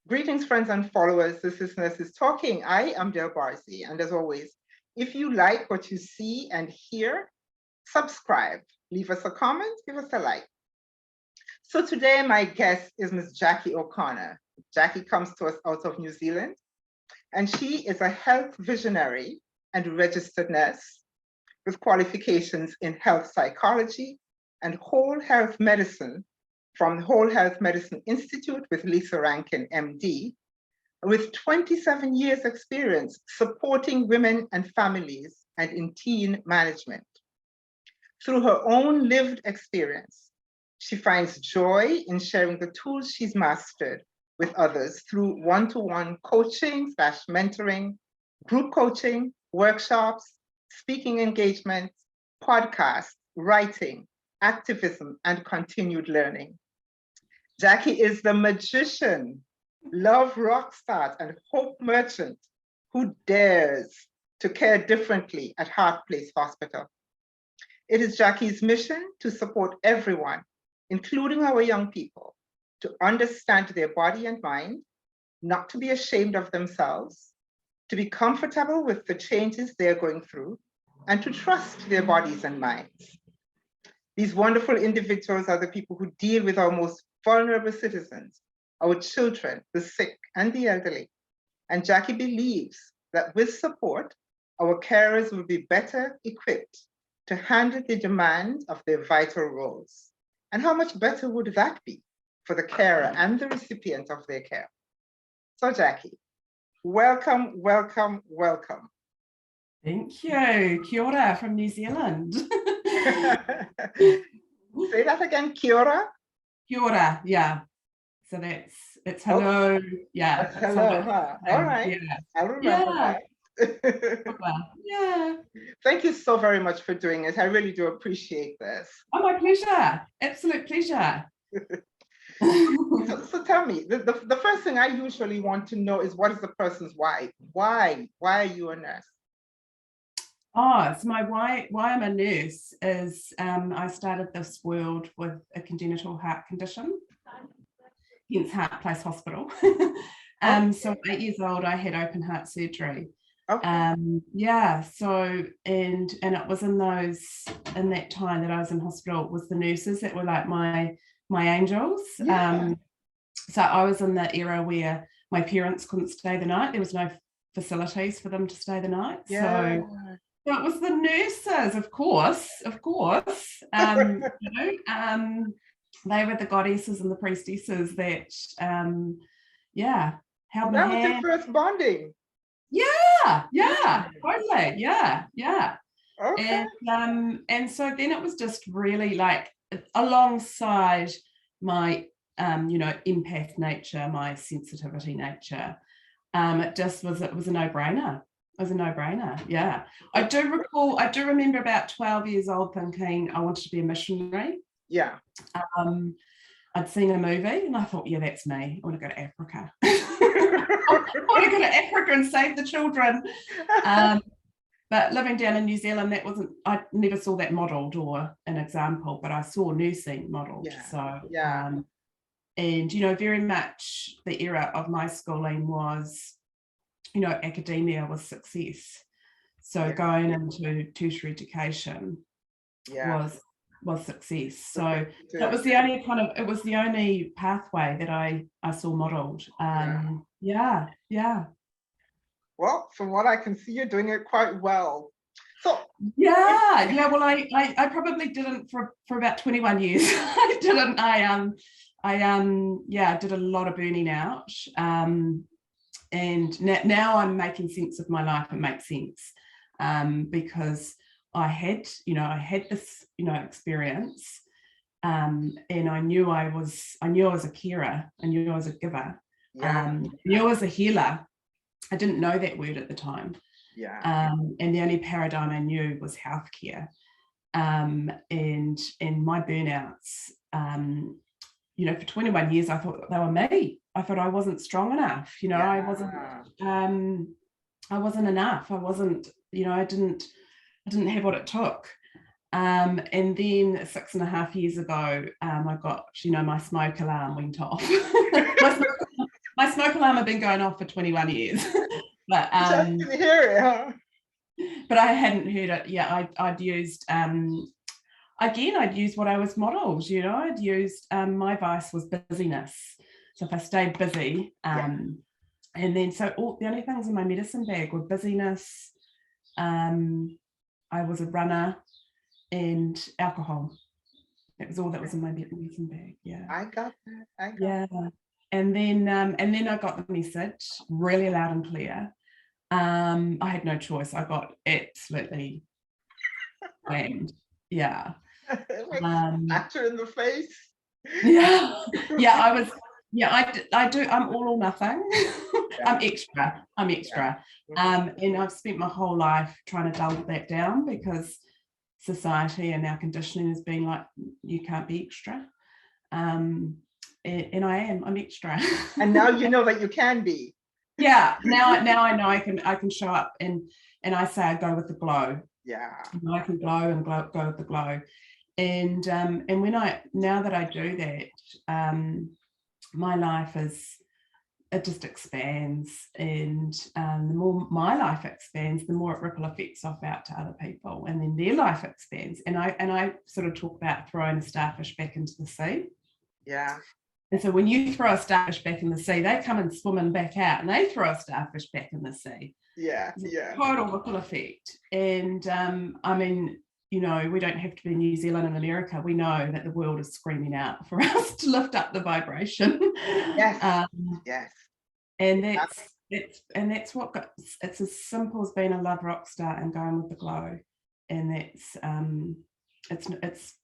Greetings, friends and followers. This is Nurses Talking. I am Del Barzi, and as always, if you like what you see and hear, subscribe, leave us a comment, give us a like. So today, my guest is Ms. Jacqui O'Connor. Jacqui comes to us out of New Zealand, and she is a health visionary and registered nurse with qualifications in health psychology and whole health medicine from the Whole Health Medicine Institute with Lissa Rankin MD, with 27 years experience supporting women and families and in teen management. Through her own lived experience, she finds joy in sharing the tools she's mastered with others through one-to-one coaching / mentoring, group coaching, workshops, speaking engagements, podcasts, writing, activism, and continued learning. Jacqui is the magician, love rock star, and hope merchant who dares to care differently at Heart Place Hospital. It is Jacqui's mission to support everyone, including our young people, to understand their body and mind, not to be ashamed of themselves, to be comfortable with the changes they're going through, and to trust their bodies and minds. These wonderful individuals are the people who deal with our most vulnerable citizens, our children, the sick, and the elderly. And Jacqui believes that with support, our carers will be better equipped to handle the demands of their vital roles. And how much better would that be for the carer and the recipient of their care? So Jacqui, welcome, welcome, welcome. Thank you. Kia ora from New Zealand. Say that again, kia ora? Kia ora, yeah. So it's hello. Yeah. That's hello, huh? All right. Yeah. I'll remember that. Yeah. Thank you so very much for doing it. I really do appreciate this. Oh, my pleasure. Absolute pleasure. So tell me, the first thing I usually want to know is what is the person's why? Why are you a nurse? Oh, so my why I'm a nurse is I started this world with a congenital heart condition, hence Heart Place Hospital. So at 8 years old, I had open heart surgery. Okay. Yeah, so and it was in that time that I was in hospital, it was the nurses that were like my angels. Yeah. So I was in the era where my parents couldn't stay the night. There was no facilities for them to stay the night. Yeah. So it was the nurses, of course. They were the goddesses and the priestesses that, held my hand. That was your first bonding. Yeah, totally. Yeah. Okay. And so then it was just really like alongside my, empath nature, my sensitivity nature. It was a no-brainer. It was a no-brainer. Yeah. I do remember about 12 years old thinking I wanted to be a missionary. Yeah. I'd seen a movie and I thought, yeah, that's me. I want to go to Africa. I want to go to Africa and save the children. But living down in New Zealand, I never saw that modelled or an example, but I saw nursing modelled. Yeah. So, yeah. And, very much the era of my schooling was, academia was success. So going into tertiary education was success. So that was the only pathway that I saw modelled. Yeah. Well, from what I can see, you're doing it quite well. So yeah. Well, I probably didn't for about 21 years. I didn't. I did a lot of burning out. And now I'm making sense of my life. It makes sense because I had this, experience, and I knew I was a carer. I knew I was a giver. I knew I was a healer. I didn't know that word at the time. Yeah. And the only paradigm I knew was healthcare. And my burnouts, for 21 years, I thought they were me. I thought I wasn't strong enough. I wasn't enough. I wasn't, I didn't have what it took. And then 6.5 years ago, I got, my smoke alarm went off. My smoke alarm had been going off for 21 years. But Just to hear it, huh? but I hadn't heard it. Yeah, I'd used I'd used what I was modeled, you know. I'd used my vice was busyness. So if I stayed busy, and then so the only things in my medicine bag were busyness, I was a runner, and alcohol. That was all that was in my medicine bag. Yeah. I got that. Yeah. And then I got the message really loud and clear. I had no choice. I got absolutely blamed. Yeah. Actor in the face. Yeah. Yeah. I do. I'm all or nothing. I'm extra. And I've spent my whole life trying to dull that down because society and our conditioning has been like, you can't be extra. And I'm extra. And now you know that you can be. Yeah, now I know I can show up and I say I go with the glow. Yeah. And I can glow and go with the glow. And now that I do that, my life it just expands, and the more my life expands, the more it ripple effects off out to other people, and then their life expands. And I sort of talk about throwing a starfish back into the sea. Yeah. And so when you throw a starfish back in the sea, they come and swimming back out, and they throw a starfish back in the sea. Yeah. It's Yeah. Total ripple effect. And I mean, you know, we don't have to be in New Zealand and America. We know that the world is screaming out for us to lift up the vibration. Yes. Yes. And that's what it's as simple as being a love rock star and going with the glow. And that's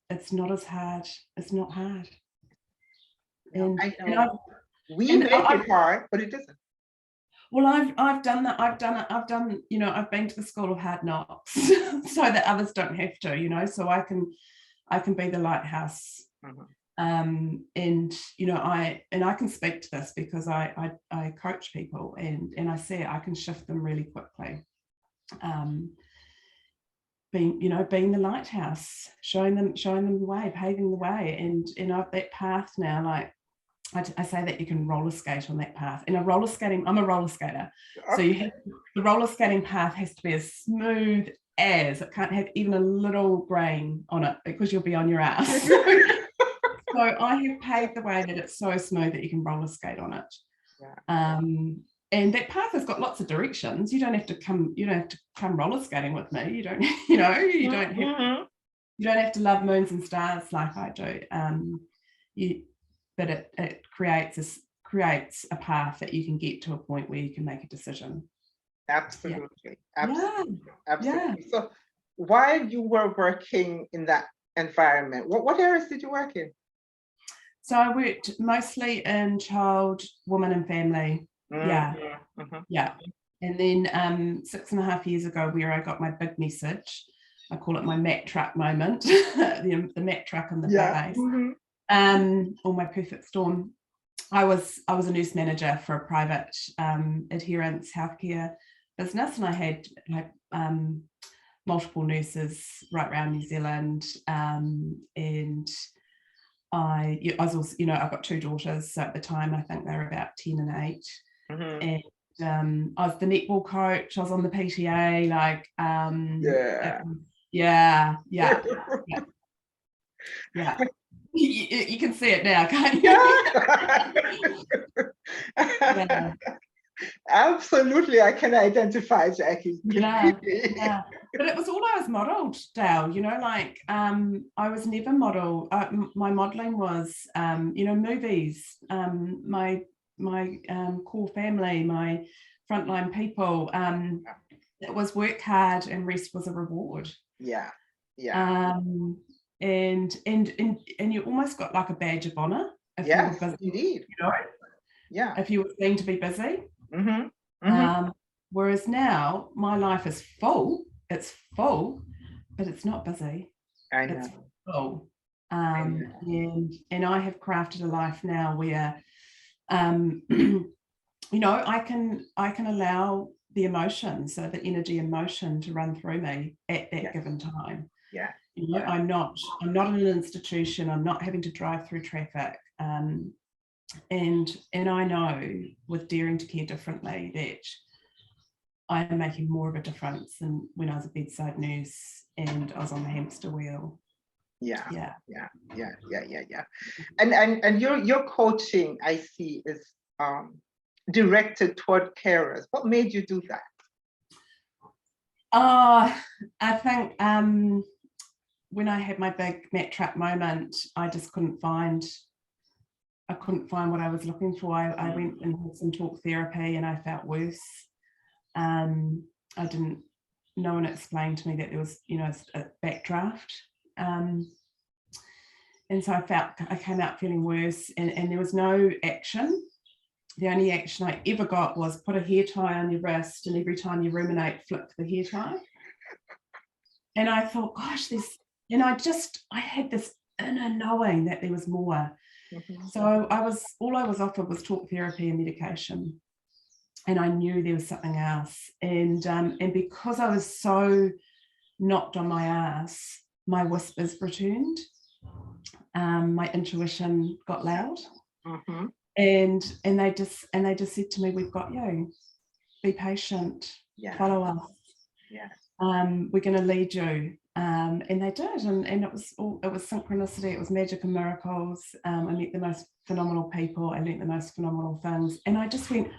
it's not as hard. It's not hard. And I know we make it hard, but it doesn't. Well, I've done that. I've done, you know, I've been to the school of hard knocks so that others don't have to, you know, so I can be the lighthouse. Mm-hmm. And you know, I can speak to this because I coach people, and I see it. I can shift them really quickly. Being the lighthouse, showing them the way, paving the way, and I've that path now. Like I say that you can roller skate on that path. And I'm a roller skater, so the roller skating path has to be as smooth as it can't have even a little grain on it because you'll be on your ass. So I have paved the way that it's so smooth that you can roller skate on it. Yeah. And that path has got lots of directions. You don't have to come roller skating with me. You don't, you know, you don't have to love moons and stars like I do. But it creates a path that you can get to a point where you can make a decision. Absolutely. Yeah. Absolutely. Yeah. Absolutely. So while you were working in that environment, what areas did you work in? So I worked mostly in child, woman and family. Yeah. Mm-hmm. Yeah. And then 6.5 years ago, where I got my big message, I call it my Mack truck moment, the Mack truck on the face. Mm-hmm. Or my perfect storm. I was a nurse manager for a private adherence healthcare business, and I had multiple nurses right around New Zealand, and I was also, you know, I've got 2 daughters, so at the time I think they were about 10 and 8. Mm-hmm. And I was the netball coach. I was on the PTA. Like, yeah. You can see it now, can't you? Yeah. Absolutely, I can identify, Jacqui. Yeah. But it was all I was modelled, Dale. You know, like I was never modelled. My modelling was, you know, movies. My core family, my frontline people. It was work hard and rest was a reward. Yeah. And you almost got like a badge of honor if you were busy, indeed. You know? Yeah. If you were seen to be busy. Mm-hmm. Mm-hmm. Whereas now my life is full. It's full, but it's not busy. I know. It's full. And I have crafted a life now where you know, I can allow the emotions, so the energy and motion to run through me at that given time. Yeah. You know, I'm not in an institution. I'm not having to drive through traffic. And I know with daring to care differently that I am making more of a difference than when I was a bedside nurse and I was on the hamster wheel. Yeah. Yeah. And your coaching, I see, is directed toward carers. What made you do that? I think when I had my big mat trap moment, I just couldn't find what I was looking for. I went and had some talk therapy and I felt worse. No one explained to me that there was, a backdraft. And so I came out feeling worse and there was no action. The only action I ever got was put a hair tie on your wrist and every time you ruminate, flick the hair tie. And I thought, gosh, I had this inner knowing that there was more. Mm-hmm. So all I was offered was talk therapy and medication. And I knew there was something else. And because I was so knocked on my ass, my whispers returned. My intuition got loud. Mm-hmm. And they just said to me, we've got you. Be patient. Yeah. Follow us. Yeah. We're going to lead you. And they did. And it was synchronicity. It was magic and miracles. I met the most phenomenal people. I learned the most phenomenal things. And I just went,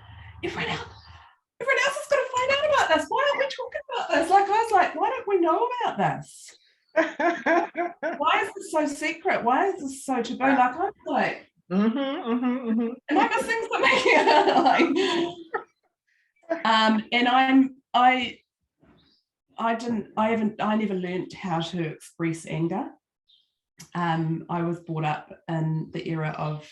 everyone else is going to find out about this. Why aren't we talking about this? Like, I was like, why don't we know about this? Why is this so secret? Why is this so taboo? Like, I'm like, am I missing something? And I never learned how to express anger. I was brought up in the era of,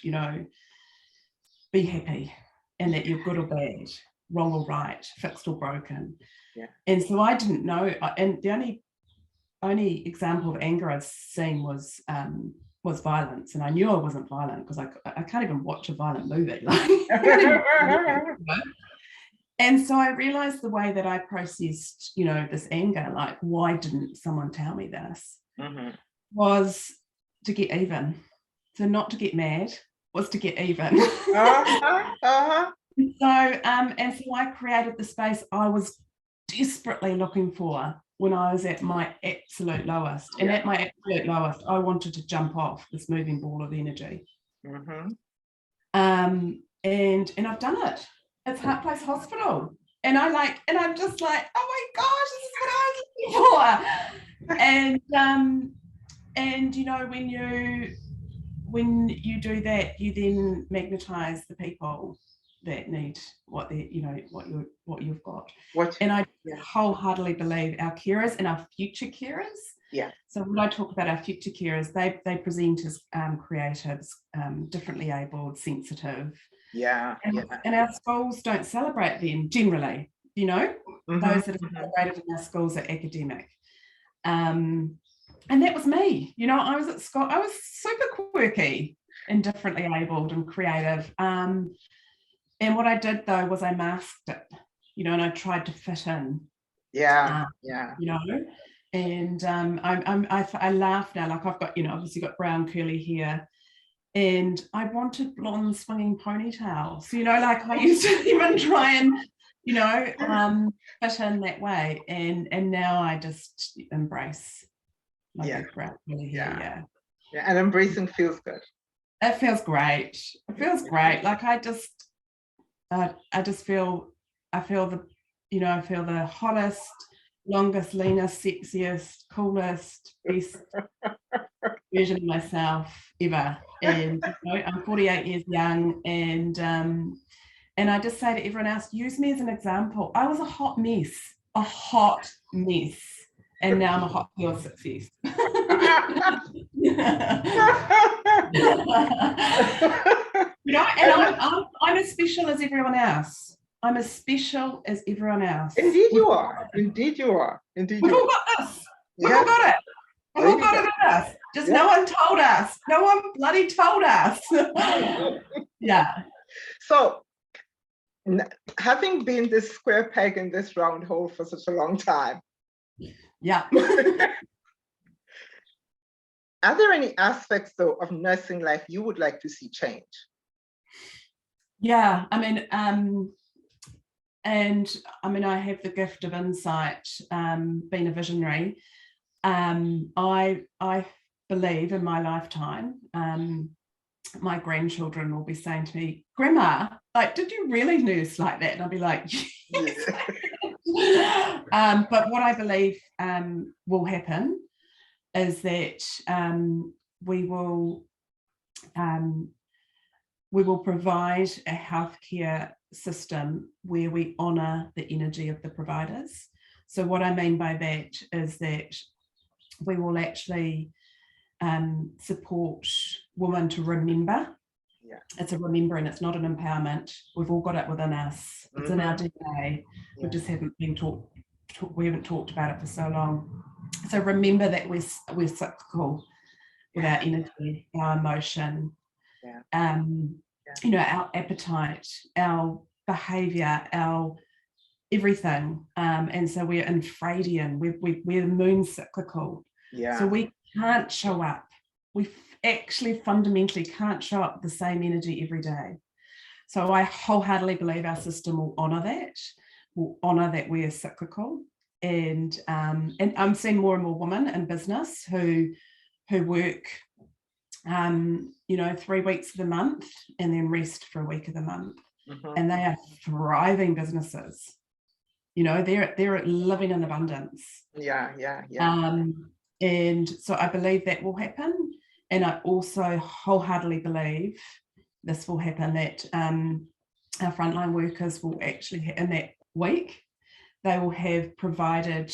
be happy and that you're good or bad, wrong or right, fixed or broken. Yeah. And so I didn't know. And the only example of anger I've seen was violence, and I knew I wasn't violent because I can't even watch a violent movie. And so I realized the way that I processed, this anger, like, why didn't someone tell me this, was to get even. So not to get mad, was to get even. So I created the space I was desperately looking for when I was at my absolute lowest. And at my absolute lowest, I wanted to jump off this moving ball of energy. And I've done it. It's Heart Place Hospital. And I'm just like, oh my gosh, this is what I was looking for. And when you do that, you then magnetize the people that need what you've got. And I wholeheartedly believe our carers and our future carers. Yeah. So when I talk about our future carers, they present as creatives, differently abled, sensitive. Yeah. And our schools don't celebrate them generally. Those that are celebrated in our schools are academic. And that was me. I was at school. I was super quirky and differently abled and creative. And what I did though was I masked it, and I tried to fit in. Yeah. And I laugh now, like I've got, obviously got brown curly hair, and I wanted blonde swinging ponytails. Like I used to even try and, fit in that way. And now I just embrace my big brown curly hair. Yeah. And embracing feels good. It feels great. It feels great. Like I feel the hottest, longest, leanest, sexiest, coolest, best version of myself ever. And I'm 48 years young, and I just say to everyone else, use me as an example. I was a hot mess, and now I'm a hot girl success. And I'm as special as everyone else. I'm as special as everyone else. Indeed you are. Indeed you are. Indeed you are. We've all got this. We've all got it. We've all got it in us. Just no one told us. No one bloody told us. Yeah. So, having been this square peg in this round hole for such a long time. Yeah. Are there any aspects, though, of nursing life you would like to see change? Yeah, I mean, I have the gift of insight, being a visionary. I believe in my lifetime, my grandchildren will be saying to me, Grandma, like, did you really nurse like that? And I'll be like, yes. But what I believe will happen is that we will provide a healthcare system where we honour the energy of the providers. So what I mean by that is that we will actually support women to remember. Yeah. It's a remembering, it's not an empowerment. We've all got it within us. It's in our DNA. We just haven't been taught, we haven't talked about it for so long. So remember that we're cyclical with our energy, our emotion, you know, our appetite, our behavior, our everything. And so we're infradian, we're moon cyclical. So we can't show up. We actually fundamentally can't show up the same energy every day. So I wholeheartedly believe our system will honour that we are cyclical. And I'm seeing more and more women in business who work, you know, 3 weeks of the month and then rest for a week of the month. And they are thriving businesses. You know, they're living in abundance. And so I believe that will happen. And I also wholeheartedly believe this will happen, that our frontline workers will actually, in that week, they will have provided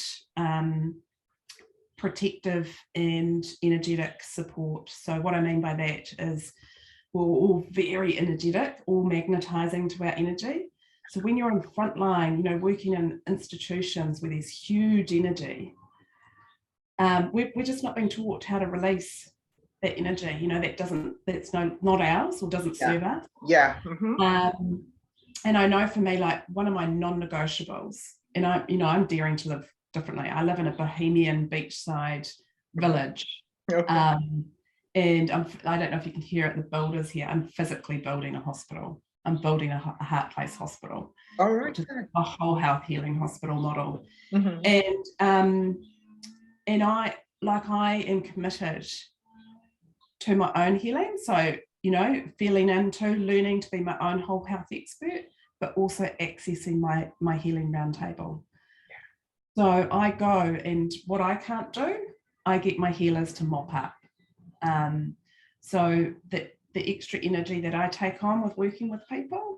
protective and energetic support. So what I mean by that is we're all very energetic, all magnetizing to our energy. So when you're on the front line, you know, working in institutions where there's huge energy, we're just not being taught how to release that energy, you know, that's not ours or doesn't serve us. And I know for me, like, one of my non-negotiables, and I'm daring to live differently. I live in a bohemian beachside village. And I don't know if you can hear it, the builders here. I'm physically building a hospital. I'm building a heart place hospital, which is a whole health healing hospital model. And I am committed to my own healing. So, you know, feeling into learning to be my own whole health expert, but also accessing my healing roundtable. So I go, and what I can't do, I get my healers to mop up. So that the extra energy that I take on with working with people,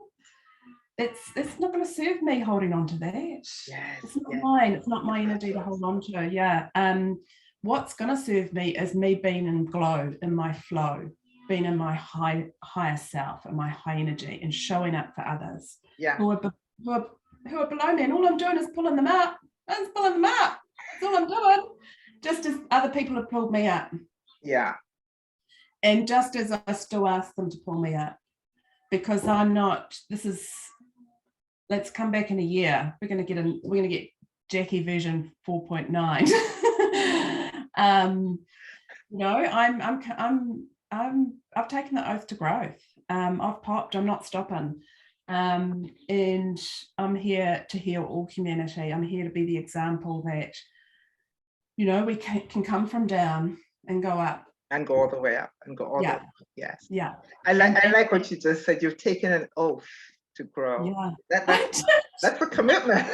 it's not going to serve me holding on to that. It's not mine. It's not my energy to hold on to. What's going to serve me is me being in glow, in my flow, being in my higher self and my high energy, and showing up for others who are below me. And all I'm doing is pulling them up. That's all I'm doing. Just as other people have pulled me up. And just as I still ask them to pull me up, because I'm not, let's come back in a year. We're going to get Jacqui version 4.9. You know, I've taken the oath to growth. I've popped, I'm not stopping. And I'm here to heal all humanity. I'm here to be the example that, you know, we can come from down and go up. And go all the way up and go all the way up. Yes. Yeah. I like what you just said. You've taken an oath to grow. Yeah. That's a commitment.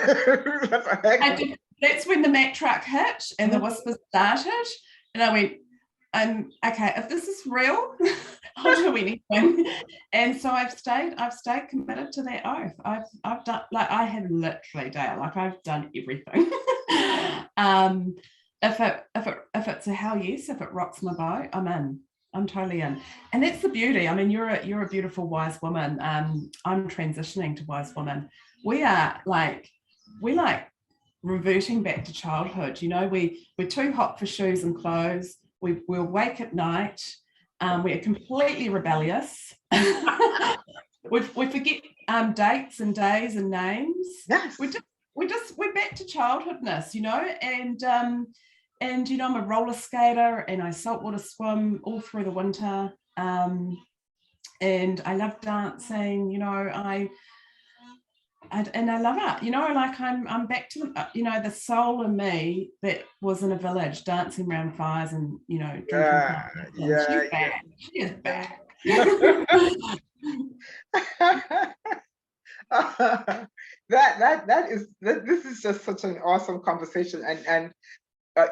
That's when the Mack truck hit and the whispers started. And I went, okay, if this is real, I'll do anything. And so I've stayed committed to that oath. I've done, like, I have literally, Dale, like, I've done everything. If it's a hell yes, if it rocks my boat, I'm in. I'm totally in. And that's the beauty. I mean, you're a beautiful wise woman. I'm transitioning to wise woman. We're like reverting back to childhood. You know, we're too hot for shoes and clothes. We're awake at night. We're completely rebellious. we forget dates and days and names. Yes. We're back to childhoodness, you know, and you know, I'm a roller skater and I saltwater swim all through the winter. and I love dancing, you know, and I love it, you know, like I'm back to, you know, the soul in me that was in a village dancing around fires and, you know, drinking Yeah, coffee. And yeah, she's back. She is back. This is just such an awesome conversation, and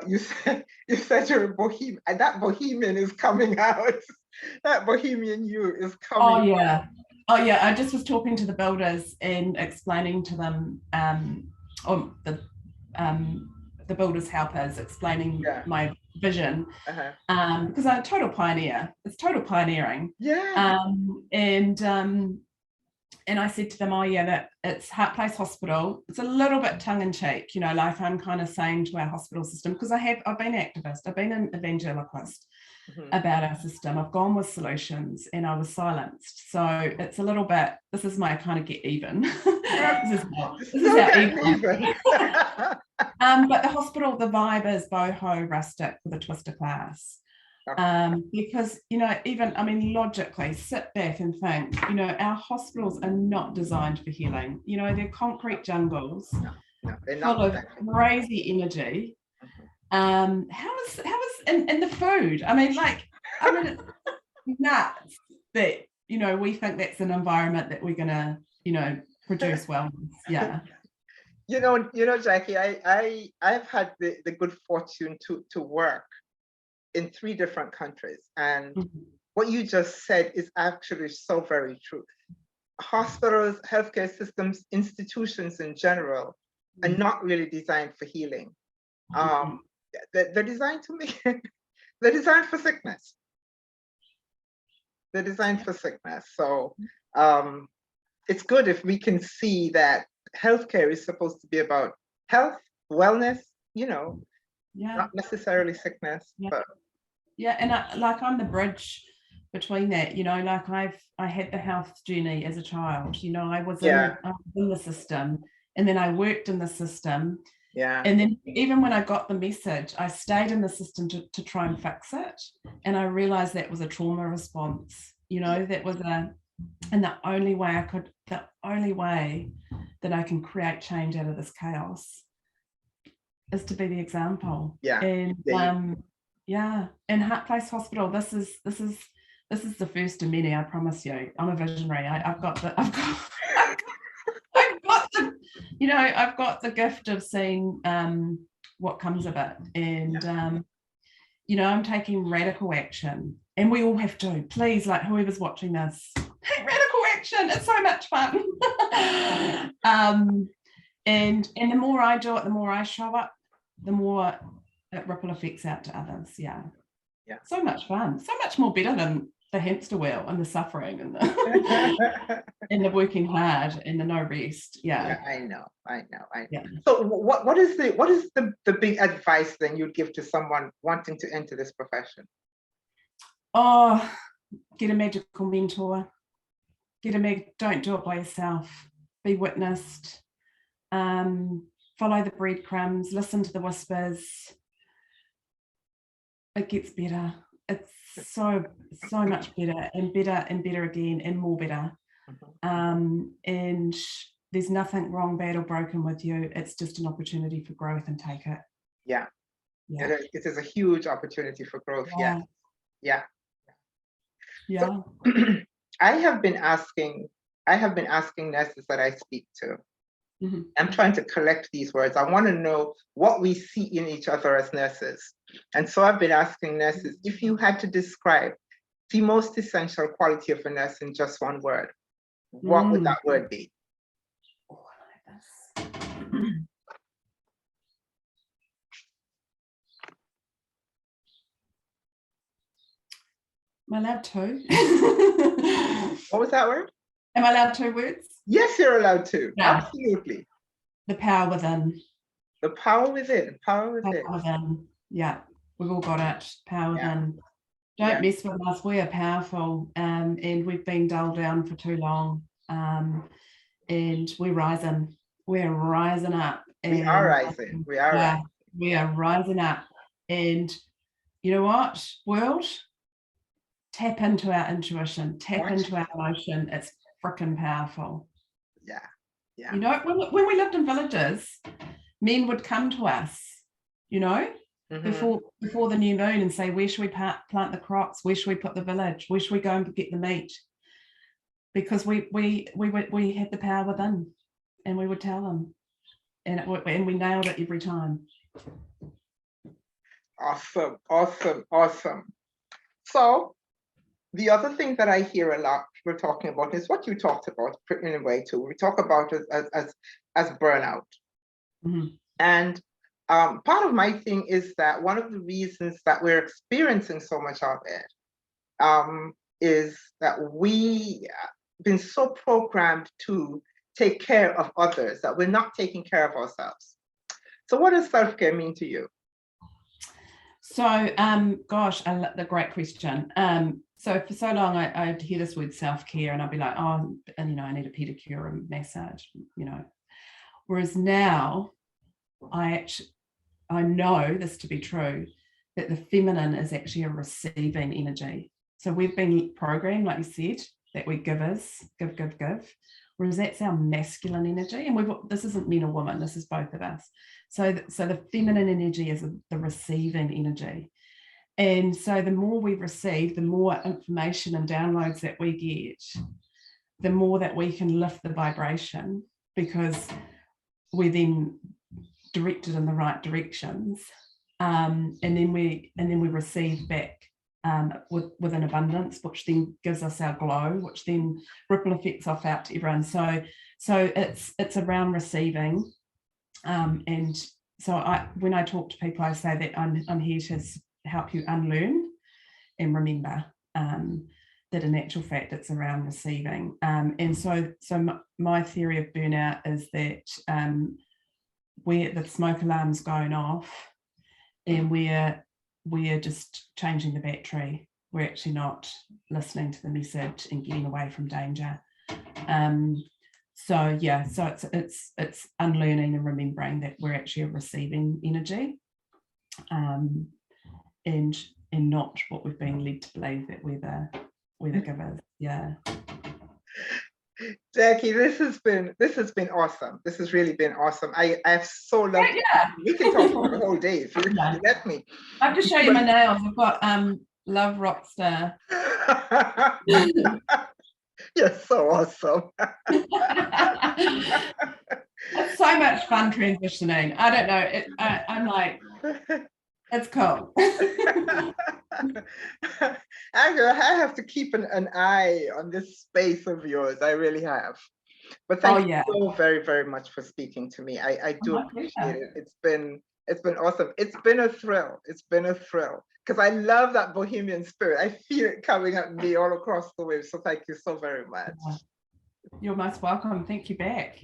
you said you're a bohemian, and that bohemian is coming out. That bohemian you is coming. Oh yeah. Oh yeah. I just was talking to the builders and explaining to them, or the builders helpers explaining my vision, because I'm a total pioneer. It's total pioneering. Yeah. And I said to them, oh yeah, that it's Hart Place Hospital. It's a little bit tongue in cheek, you know, like I'm kind of saying to our hospital system, because I've been activist, I've been an evangelist about our system. I've gone with solutions and I was silenced. So it's a little bit, this is my kind of get even. this is how even. But the hospital, the vibe is boho rustic with a twist of class. Because, you know, even, I mean, logically, sit back and think, you know, our hospitals are not designed for healing. You know, they're concrete jungles full of crazy energy. How is and the food? I mean, it's nuts that, you know, we think that's an environment that we're gonna, you know, produce wellness. Yeah. You know, Jacqui, I've had the good fortune to work in 3 different countries, and what you just said is actually so very true. Hospitals, healthcare systems, institutions in general are not really designed for healing. They're designed to make they're designed for sickness. They're designed for sickness. So it's good if we can see that healthcare is supposed to be about health, wellness, you know, not necessarily sickness, but and I'm the bridge between that, you know, like I had the health journey as a child, you know, I was in the system, and then I worked in the system, and then even when I got the message, I stayed in the system to try and fix it, and I realized that was a trauma response, you know, that was and the only way that I can create change out of this chaos is to be the example. And Hart Place Hospital, this is the first of many, I promise you. I'm a visionary. I've got the you know, I've got the gift of seeing what comes of it, and you know, I'm taking radical action, and we all have to. Please, like whoever's watching this, take radical action. It's so much fun. And the more I do it, the more I show up, the more it ripple effects out to others. Yeah. So much fun. So much more better than the hamster wheel and the suffering and the and the working hard and the no rest. I know. So what is the big advice then you'd give to someone wanting to enter this profession? Oh, get a magical mentor. Don't do it by yourself. Be witnessed. Follow the breadcrumbs, listen to the whispers. It gets better. It's so much better and better again and more better. And there's nothing wrong, bad or broken with you. It's just an opportunity for growth, and take it. It is a huge opportunity for growth. So, I have been asking nurses that I speak to. I'm trying to collect these words. I want to know what we see in each other as nurses. And so I've been asking nurses, if you had to describe the most essential quality of a nurse in just one word, what would that word be? Oh, I like this. Am I allowed 2? What was that word? Am I allowed 2 words? Yes, you're allowed to. Absolutely. The power within. The power within. Power within. Yeah, we've all got it. Power within. Don't mess with us. We are powerful, and we've been dulled down for too long. And we're rising. We're rising up. We are rising. We are rising. We are rising up. And you know what, world? tap into our intuition, tap Watch. into our emotion. It's freaking powerful. Yeah. Yeah. You know, when we lived in villages, men would come to us, you know, before the new moon and say, where should we plant the crops? Where should we put the village? Where should we go and get the meat? Because we had the power within, and we would tell them, and we nailed it every time. Awesome, awesome, awesome. So the other thing that I hear a lot we're talking about is what you talked about in a way too. We talk about it as burnout. And part of my thing is that one of the reasons that we're experiencing so much of it is that we been so programmed to take care of others that we're not taking care of ourselves. So what does self-care mean to you? So, gosh, the great question. So for so long, I'd hear this word self-care and I'd be like, oh, and you know, I need a pedicure and massage, you know. Whereas now, I know this to be true, that the feminine is actually a receiving energy. So we've been programmed, like you said, that we're givers, give, whereas that's our masculine energy. And this isn't men or women, this is both of us. So the feminine energy is the receiving energy. And so the more we receive, the more information and downloads that we get, the more that we can lift the vibration, because we're then directed in the right directions. And then we receive back with an abundance, which then gives us our glow, which then ripple effects off out to everyone. So it's around receiving. And so when I talk to people, I say that I'm here to help you unlearn and remember that in actual fact it's around receiving. And so my theory of burnout is that where the smoke alarm's going off and we're just changing the battery. We're actually not listening to the message and getting away from danger. So it's unlearning and remembering that we're actually a receiving energy, and not what we've been led to believe that we're the givers. Yeah. Jacqui, this has been awesome. This has really been awesome. I've so loved it. We can talk for the whole day if you let me. I have to show you my nails. I've got Love Rockstar. You're so awesome. It's so much fun transitioning. I don't know. I'm like, it's cool. I have to keep an eye on this space of yours. I really have. But thank you so very, very much for speaking to me. I do appreciate it. It's been awesome. It's been a thrill. It's been a thrill. Because I love that bohemian spirit. I feel it coming at me all across the way. So thank you so very much. You're most welcome. Thank you back.